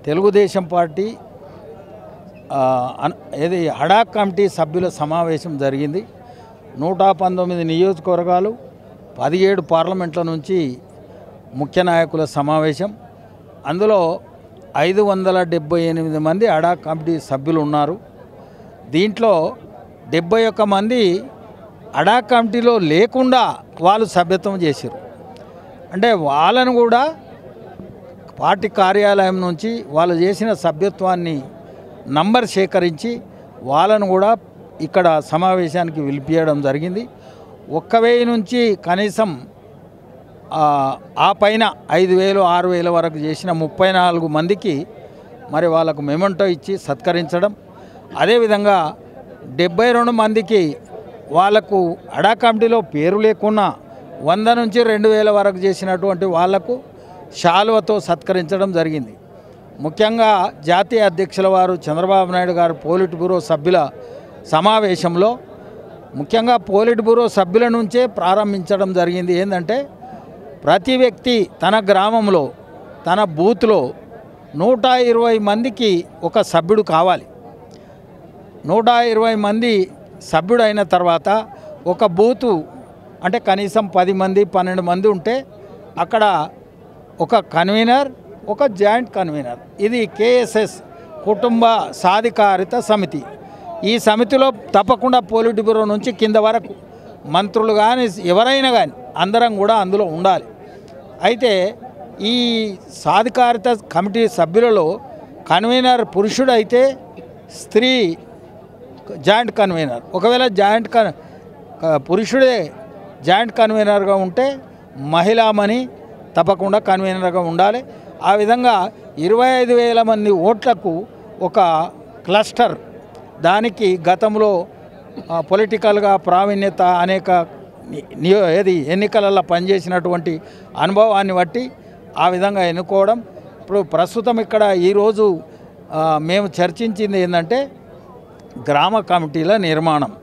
Telugu Desam party ఏది హడాక్ committee సభ్యుల సమావేశం జరిగింది. 119 నియోజకవర్గాలు 17 పార్లమెంట్ల నుంచి ముఖ్య నాయకుల సమావేశం. అందులో 578 మంది హడాక్ కమిటీ సభ్యులు ఉన్నారు. దీంట్లో 71 మంది హడాక్ కమిటీలో లేకుండా వాళ్ళు సభ్యత్వం చేశారు. అంటే వాళ్ళను కూడా పార్టీ కార్యాలయం నుంచి వాళ్ళు చేసిన సభ్యత్వాన్ని నంబర్ సేకరించి వాళ్ళను కూడా ఇక్కడ సమావేశానికి పిలిపించడం జరిగింది. 1000 నుంచి కనీసం ఆ పైన 5000 6000 వరకు చేసిన 34 మందికి మరి వాళ్ళకు మెమెంటో ఇచ్చి సత్కరించడం. అదేవిధంగా 72 మందికి వాళ్లకు హడాక్ కమిటీలో పేరు లేకున్నా 100 నుంచి 2000 వరకు చేసినటువంటి వాళ్లకు శాలువతో సత్కరించడం జరిగింది. ముఖ్యంగా జాతీయ అధ్యక్షుల వారు చంద్రబాబు నాయుడు గారు పోలిట్ బ్యూరో సభ్యుల సమావేశంలో ముఖ్యంగా పోలిట్ బ్యూరో సభ్యుల నుంచే ప్రారంభించడం జరిగింది. ఏంటంటే ప్రతి వ్యక్తి తన గ్రామంలో తన బూత్లో 120 మందికి ఒక సభ్యుడు కావాలి. 120 మంది సభ్యుడైన తర్వాత ఒక బూతు అంటే కనీసం 10 మంది 12 మంది ఉంటే అక్కడ ఒక కన్వీనర్ ఒక జాయింట్ కన్వీనర్. ఇది కేఎస్ఎస్ కుటుంబ సాధికారిత సమితి. ఈ సమితిలో తప్పకుండా పోలిట్ బ్యూరో నుంచి కింద వరకు మంత్రులు కానీ ఎవరైనా కానీ అందరం కూడా అందులో ఉండాలి. అయితే ఈ సాధికారిత కమిటీ సభ్యులలో కన్వీనర్ పురుషుడైతే స్త్రీ జాయింట్ కన్వీనర్, ఒకవేళ పురుషుడే జాయింట్ కన్వీనర్గా ఉంటే మహిళామణి తప్పకుండా కన్వీనర్గా ఉండాలి. ఆ విధంగా 25,000 మంది ఓట్లకు ఒక క్లస్టర్. దానికి గతంలో పొలిటికల్గా ప్రావీణ్యత అనేక ఎన్నికలలో పనిచేసినటువంటి అనుభవాన్ని బట్టి ఆ విధంగా ఎన్నుకోవడం. ఇప్పుడు ప్రస్తుతం ఇక్కడ ఈరోజు మేము చర్చించింది ఏంటంటే గ్రామ కమిటీల నిర్మాణం.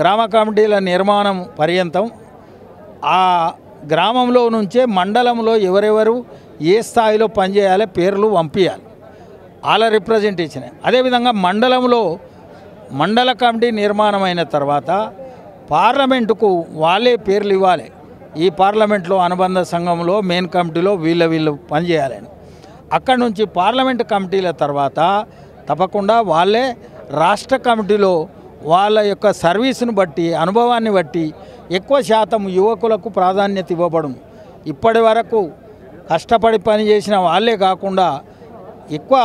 గ్రామ కమిటీల నిర్మాణం పర్యంతం ఆ గ్రామంలో నుంచే మండలంలో ఎవరెవరు ఏ స్థాయిలో పనిచేయాలి పేర్లు పంపించాలి, వాళ్ళ రిప్రజెంటేషన్. అదేవిధంగా మండలంలో మండల కమిటీ నిర్మాణం అయిన తర్వాత పార్లమెంటుకు వాళ్ళే పేర్లు ఇవ్వాలి. ఈ పార్లమెంట్లో అనుబంధ సంఘంలో మెయిన్ కమిటీలో వీళ్ళు పనిచేయాలని. అక్కడి నుంచి పార్లమెంటు కమిటీల తర్వాత తప్పకుండా వాళ్ళే రాష్ట్ర కమిటీలో వాళ్ళ యొక్క సర్వీసును బట్టి అనుభవాన్ని బట్టి ఎక్కువ శాతం యువకులకు ప్రాధాన్యత ఇవ్వబడును. ఇప్పటి వరకు కష్టపడి పనిచేసిన వాళ్ళే కాకుండా ఎక్కువ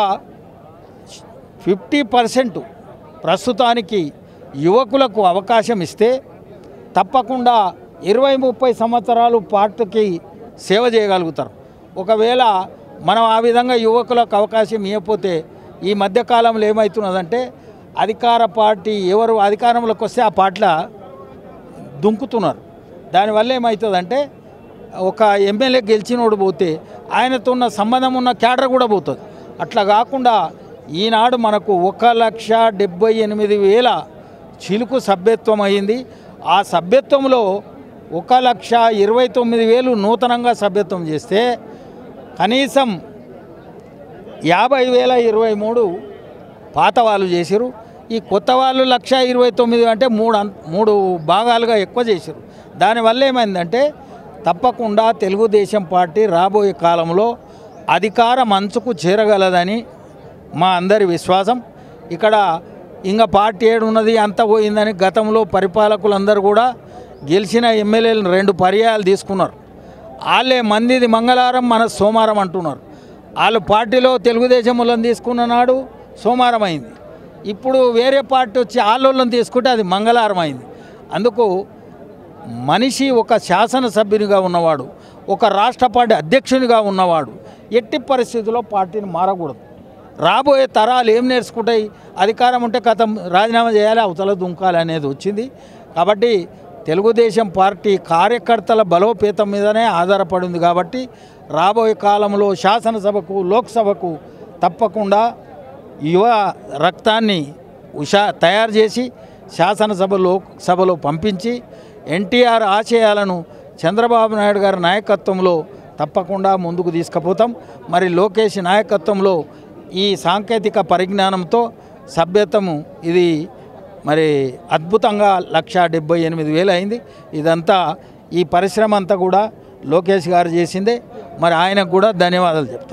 50% ప్రస్తుతానికి యువకులకు అవకాశం ఇస్తే తప్పకుండా 20-30 సంవత్సరాలు పార్టీకి సేవ చేయగలుగుతారు. ఒకవేళ మనం ఆ విధంగా యువకులకు అవకాశం ఇవ్వకపోతే ఈ మధ్యకాలంలో ఏమవుతున్నదంటే అధికార పార్టీ ఎవరు అధికారంలోకి వస్తే ఆ పార్టీలో దుంకుతున్నారు. దానివల్ల ఏమవుతుందంటే ఒక ఎమ్మెల్యే గెలిచినోడు పోతే ఆయనతో ఉన్న సంబంధం ఉన్న క్యాడర్ కూడా పోతుంది. అట్లా కాకుండా ఈనాడు మనకు 1,78,000 చిలుకు సభ్యత్వం అయింది. ఆ సభ్యత్వంలో 1,29,000 నూతనంగా సభ్యత్వం చేస్తే కనీసం 50,023 పాత వాళ్ళు చేశారు. ఈ కొత్త వాళ్ళు 1,29,000 అంటే మూడు భాగాలుగా ఎక్కువ చేశారు. దానివల్ల ఏమైందంటే తప్పకుండా తెలుగుదేశం పార్టీ రాబోయే కాలంలో అధికార మంచుకు చేరగలదని మా అందరి విశ్వాసం. ఇక్కడ ఇంకా పార్టీ ఏడున్నది అంత పోయిందని గతంలో పరిపాలకులందరూ కూడా గెలిచిన ఎమ్మెల్యేలను 2 పర్యాయాలు తీసుకున్నారు. వాళ్ళే మందిది మంగళవారం మన సోమవారం అంటున్నారు. వాళ్ళు పార్టీలో తెలుగుదేశం వాళ్ళని తీసుకున్న నాడు సోమవారం అయింది. ఇప్పుడు వేరే పార్టీ వచ్చి వాళ్ళని తీసుకుంటే అది మంగళవారం అయింది. అందుకు మనిషి ఒక శాసనసభ్యునిగా ఉన్నవాడు, ఒక రాష్ట్ర పార్టీ అధ్యక్షునిగా ఉన్నవాడు ఎట్టి పరిస్థితుల్లో పార్టీని మారకూడదు. రాబోయే తరాలు ఏం నేర్చుకుంటాయి? అధికారం ఉంటే కథం రాజీనామా చేయాలి, అవతల దుంకాలి అనేది వచ్చింది. కాబట్టి తెలుగుదేశం పార్టీ కార్యకర్తల బలోపేతం మీదనే ఆధారపడింది. కాబట్టి రాబోయే కాలంలో శాసనసభకు లోక్సభకు తప్పకుండా యువ రక్తాన్ని తయారు చేసి శాసనసభలో పంపించి ఎన్టీఆర్ ఆశయాలను చంద్రబాబు నాయుడు గారి నాయకత్వంలో తప్పకుండా ముందుకు తీసుకుపోతాం. మరి లోకేష్ నాయకత్వంలో ఈ సాంకేతిక పరిజ్ఞానంతో సభ్యతము ఇది మరి అద్భుతంగా 1,78,000 అయింది. ఇదంతా ఈ పరిశ్రమ అంతా కూడా లోకేష్ గారు చేసిందే. మరి ఆయనకు కూడా ధన్యవాదాలు చెప్తాం.